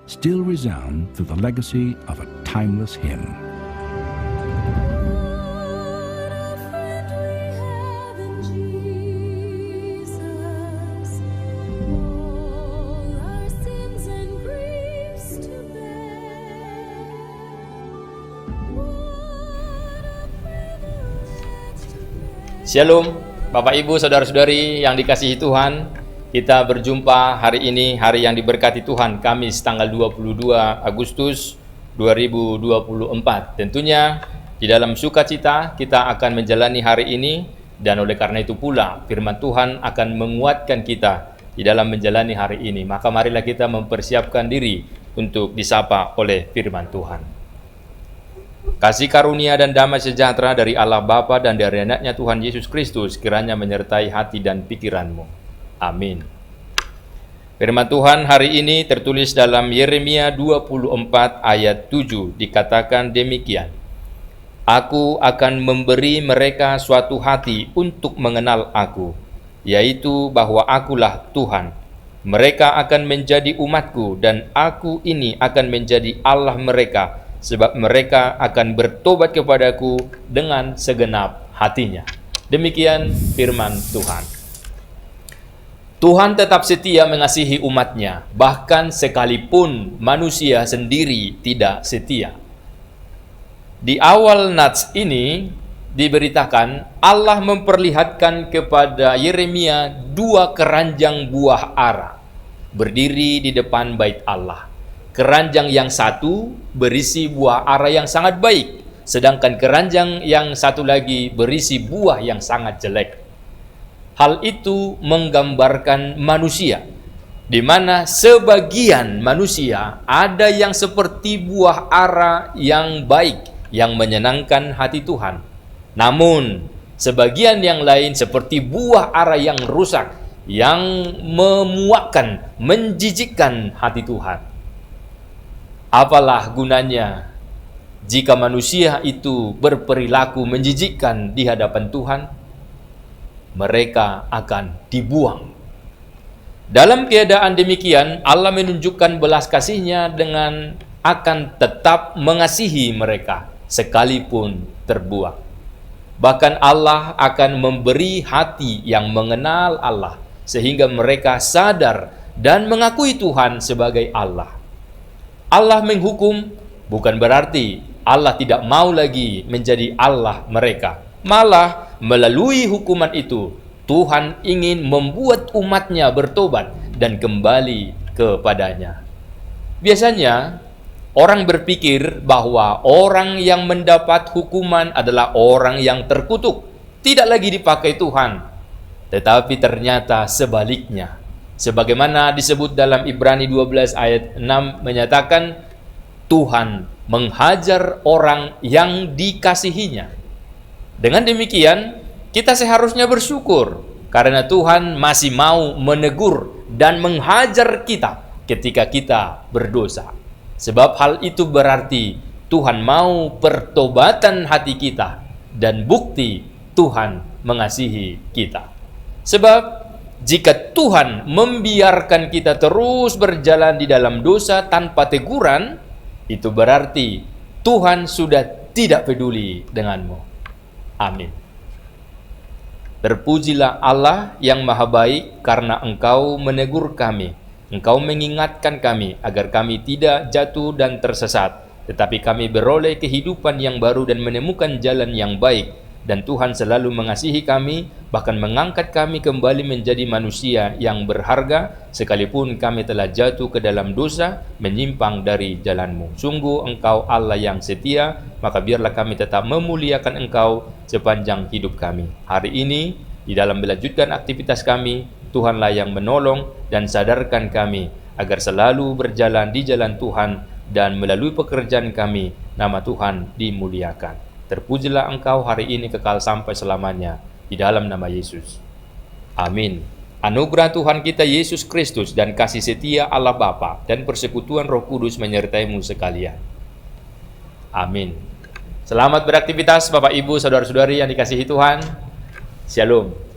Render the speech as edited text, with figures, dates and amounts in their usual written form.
still resound through the legacy of a timeless hymn. Shalom, Bapak Ibu, Saudara-saudari yang dikasihi Tuhan. Kita berjumpa hari ini, hari yang diberkati Tuhan, Kamis tanggal 22 Agustus 2024. Tentunya di dalam sukacita kita akan menjalani hari ini, dan oleh karena itu pula firman Tuhan akan menguatkan kita di dalam menjalani hari ini. Maka marilah kita mempersiapkan diri untuk disapa oleh firman Tuhan. Kasih karunia dan damai sejahtera dari Allah Bapa dan dari anaknya Tuhan Yesus Kristus kiranya menyertai hati dan pikiranmu. Amin. Firman Tuhan hari ini tertulis dalam Yeremia 24 ayat 7, dikatakan demikian. Aku akan memberi mereka suatu hati untuk mengenal aku, yaitu bahwa akulah Tuhan. Mereka akan menjadi umatku dan aku ini akan menjadi Allah mereka, sebab mereka akan bertobat kepadaku dengan segenap hatinya. Demikian firman Tuhan. Tuhan tetap setia mengasihi umatnya, bahkan sekalipun manusia sendiri tidak setia. Di awal nats ini diberitakan Allah memperlihatkan kepada Yeremia dua keranjang buah ara berdiri di depan bait Allah. Keranjang yang satu berisi buah ara yang sangat baik, sedangkan keranjang yang satu lagi berisi buah yang sangat jelek. Hal itu menggambarkan manusia, di mana sebagian manusia ada yang seperti buah ara yang baik, yang menyenangkan hati Tuhan. Namun, sebagian yang lain seperti buah ara yang rusak, yang memuakkan, menjijikkan hati Tuhan. Apalah gunanya jika manusia itu berperilaku menjijikkan di hadapan Tuhan? Mereka akan dibuang. Dalam keadaan demikian, Allah menunjukkan belas kasih-Nya dengan akan tetap mengasihi mereka sekalipun terbuang. Bahkan Allah akan memberi hati yang mengenal Allah sehingga mereka sadar dan mengakui Tuhan sebagai Allah. Allah menghukum bukan berarti Allah tidak mau lagi menjadi Allah mereka. Malah melalui hukuman itu Tuhan ingin membuat umatnya bertobat dan kembali kepadanya. Biasanya orang berpikir bahwa orang yang mendapat hukuman adalah orang yang terkutuk, tidak lagi dipakai Tuhan. Tetapi ternyata sebaliknya. Sebagaimana disebut dalam Ibrani 12 ayat 6 menyatakan Tuhan menghajar orang yang dikasihinya. Dengan demikian, kita seharusnya bersyukur karena Tuhan masih mau menegur dan menghajar kita ketika kita berdosa. Sebab hal itu berarti Tuhan mau pertobatan hati kita dan bukti Tuhan mengasihi kita. Sebab jika Tuhan membiarkan kita terus berjalan di dalam dosa tanpa teguran, itu berarti Tuhan sudah tidak peduli denganmu. Amin. Terpujilah Allah yang maha baik karena Engkau menegur kami. Engkau mengingatkan kami agar kami tidak jatuh dan tersesat, tetapi kami beroleh kehidupan yang baru dan menemukan jalan yang baik. Dan Tuhan selalu mengasihi kami, bahkan mengangkat kami kembali menjadi manusia yang berharga, sekalipun kami telah jatuh ke dalam dosa, menyimpang dari jalan-Mu. Sungguh Engkau Allah yang setia, maka biarlah kami tetap memuliakan Engkau sepanjang hidup kami. Hari ini, di dalam melanjutkan aktivitas kami, Tuhanlah yang menolong dan sadarkan kami, agar selalu berjalan di jalan Tuhan, dan melalui pekerjaan kami, nama Tuhan dimuliakan. Terpujilah Engkau hari ini kekal sampai selamanya, di dalam nama Yesus. Amin. Anugerah Tuhan kita Yesus Kristus dan kasih setia Allah Bapa dan persekutuan Roh Kudus menyertaimu sekalian. Amin. Selamat beraktivitas Bapak Ibu, Saudara-saudari yang dikasihi Tuhan. Shalom.